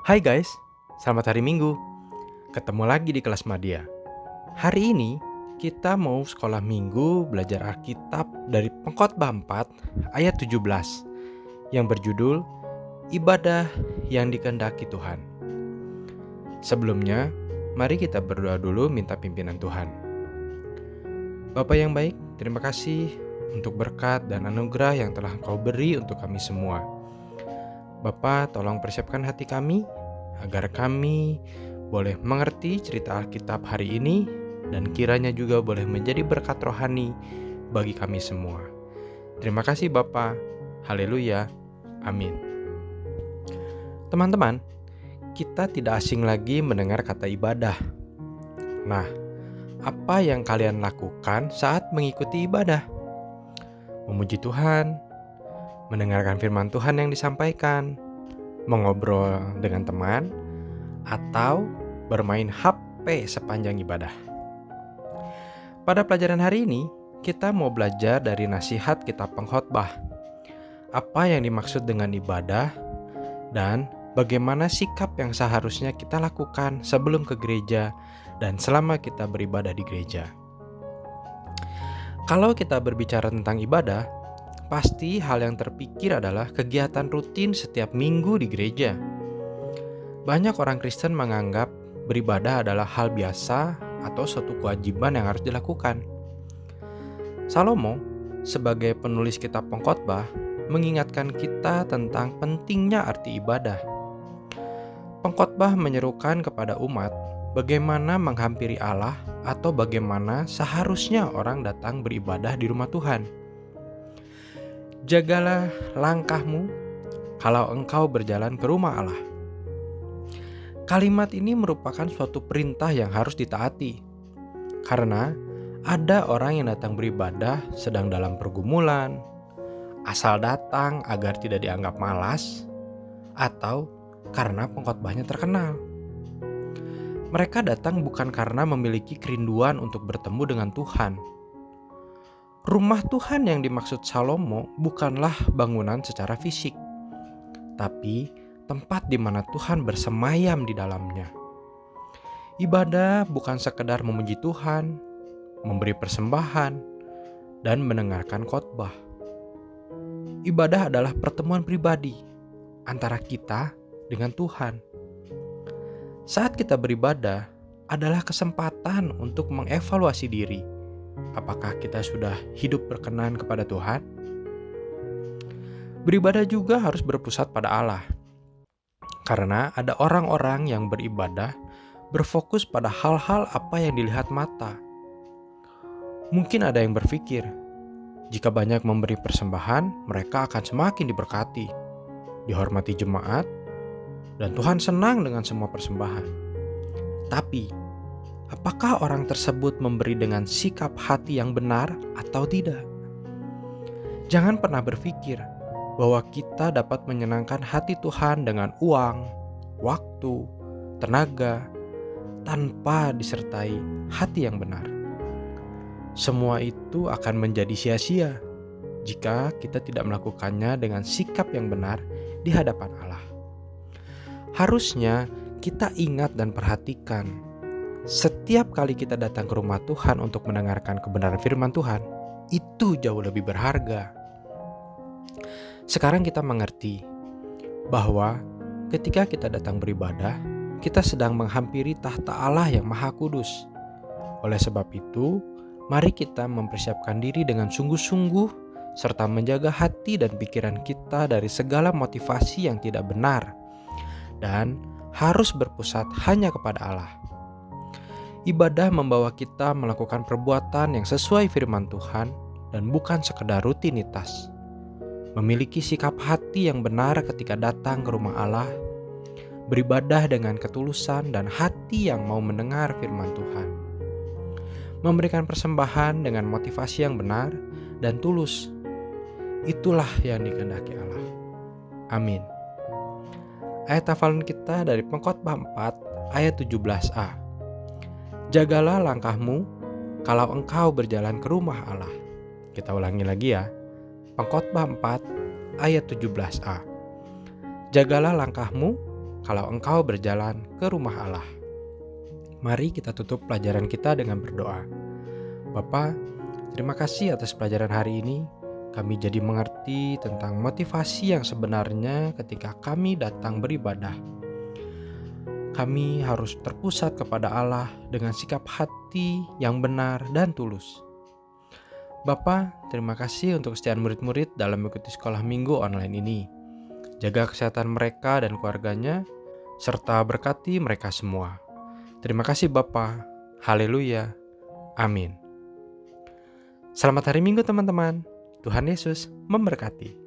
Hai guys, selamat hari Minggu. Ketemu lagi di kelas Madia. Hari ini kita mau sekolah Minggu belajar Alkitab dari Pengkhotbah 4 ayat 17 yang berjudul Ibadah yang dikehendaki Tuhan. Sebelumnya, mari kita berdoa dulu minta pimpinan Tuhan. Bapa yang baik, terima kasih untuk berkat dan anugerah yang telah Engkau beri untuk kami semua. Bapa, tolong persiapkan hati kami agar kami boleh mengerti cerita Alkitab hari ini dan kiranya juga boleh menjadi berkat rohani bagi kami semua. Terima kasih Bapa. Haleluya. Amin. Teman-teman, kita tidak asing lagi mendengar kata ibadah. Nah, apa yang kalian lakukan saat mengikuti ibadah? Memuji Tuhan, mendengarkan firman Tuhan yang disampaikan, mengobrol dengan teman, atau bermain HP sepanjang ibadah. Pada pelajaran hari ini, kita mau belajar dari nasihat kitab Pengkhotbah. Apa yang dimaksud dengan ibadah dan bagaimana sikap yang seharusnya kita lakukan sebelum ke gereja dan selama kita beribadah di gereja. Kalau kita berbicara tentang ibadah, pasti hal yang terpikir adalah kegiatan rutin setiap minggu di gereja. Banyak orang Kristen menganggap beribadah adalah hal biasa atau suatu kewajiban yang harus dilakukan. Salomo, sebagai penulis kitab Pengkhotbah, mengingatkan kita tentang pentingnya arti ibadah. Pengkhotbah menyerukan kepada umat bagaimana menghampiri Allah atau bagaimana seharusnya orang datang beribadah di rumah Tuhan. Jagalah langkahmu kalau engkau berjalan ke rumah Allah. Kalimat ini merupakan suatu perintah yang harus ditaati. Karena ada orang yang datang beribadah sedang dalam pergumulan, asal datang agar tidak dianggap malas, atau karena pengkhotbahnya terkenal. Mereka datang bukan karena memiliki kerinduan untuk bertemu dengan Tuhan. Rumah Tuhan yang dimaksud Salomo bukanlah bangunan secara fisik, tapi tempat di mana Tuhan bersemayam di dalamnya. Ibadah bukan sekedar memuji Tuhan, memberi persembahan, dan mendengarkan khotbah. Ibadah adalah pertemuan pribadi antara kita dengan Tuhan. Saat kita beribadah adalah kesempatan untuk mengevaluasi diri. Apakah kita sudah hidup berkenan kepada Tuhan? Beribadah juga harus berpusat pada Allah. Karena ada orang-orang yang beribadah berfokus pada hal-hal apa yang dilihat mata. Mungkin ada yang berpikir, jika banyak memberi persembahan, mereka akan semakin diberkati, dihormati jemaat, dan Tuhan senang dengan semua persembahan. Tapi, apakah orang tersebut memberi dengan sikap hati yang benar atau tidak? Jangan pernah berpikir bahwa kita dapat menyenangkan hati Tuhan dengan uang, waktu, tenaga, tanpa disertai hati yang benar. Semua itu akan menjadi sia-sia jika kita tidak melakukannya dengan sikap yang benar di hadapan Allah. Harusnya kita ingat dan perhatikan, setiap kali kita datang ke rumah Tuhan untuk mendengarkan kebenaran firman Tuhan, itu jauh lebih berharga. Sekarang kita mengerti bahwa ketika kita datang beribadah, kita sedang menghampiri tahta Allah yang Maha Kudus. Oleh sebab itu, mari kita mempersiapkan diri dengan sungguh-sungguh serta menjaga hati dan pikiran kita dari segala motivasi yang tidak benar dan harus berpusat hanya kepada Allah. Ibadah membawa kita melakukan perbuatan yang sesuai firman Tuhan dan bukan sekedar rutinitas. Memiliki sikap hati yang benar ketika datang ke rumah Allah, beribadah dengan ketulusan dan hati yang mau mendengar firman Tuhan. Memberikan persembahan dengan motivasi yang benar dan tulus. Itulah yang dikehendaki Allah. Amin. Ayat hafalan kita dari Pengkhotbah 4 ayat 17a. Jagalah langkahmu kalau engkau berjalan ke rumah Allah. Kita ulangi lagi ya. Pengkhotbah 4 ayat 17a. Jagalah langkahmu kalau engkau berjalan ke rumah Allah. Mari kita tutup pelajaran kita dengan berdoa. Bapa, terima kasih atas pelajaran hari ini. Kami jadi mengerti tentang motivasi yang sebenarnya ketika kami datang beribadah. Kami harus terpusat kepada Allah dengan sikap hati yang benar dan tulus. Bapa, terima kasih untuk kesetiaan murid-murid dalam mengikuti sekolah minggu online ini. Jaga kesehatan mereka dan keluarganya, serta berkati mereka semua. Terima kasih Bapa. Haleluya. Amin. Selamat hari Minggu teman-teman. Tuhan Yesus memberkati.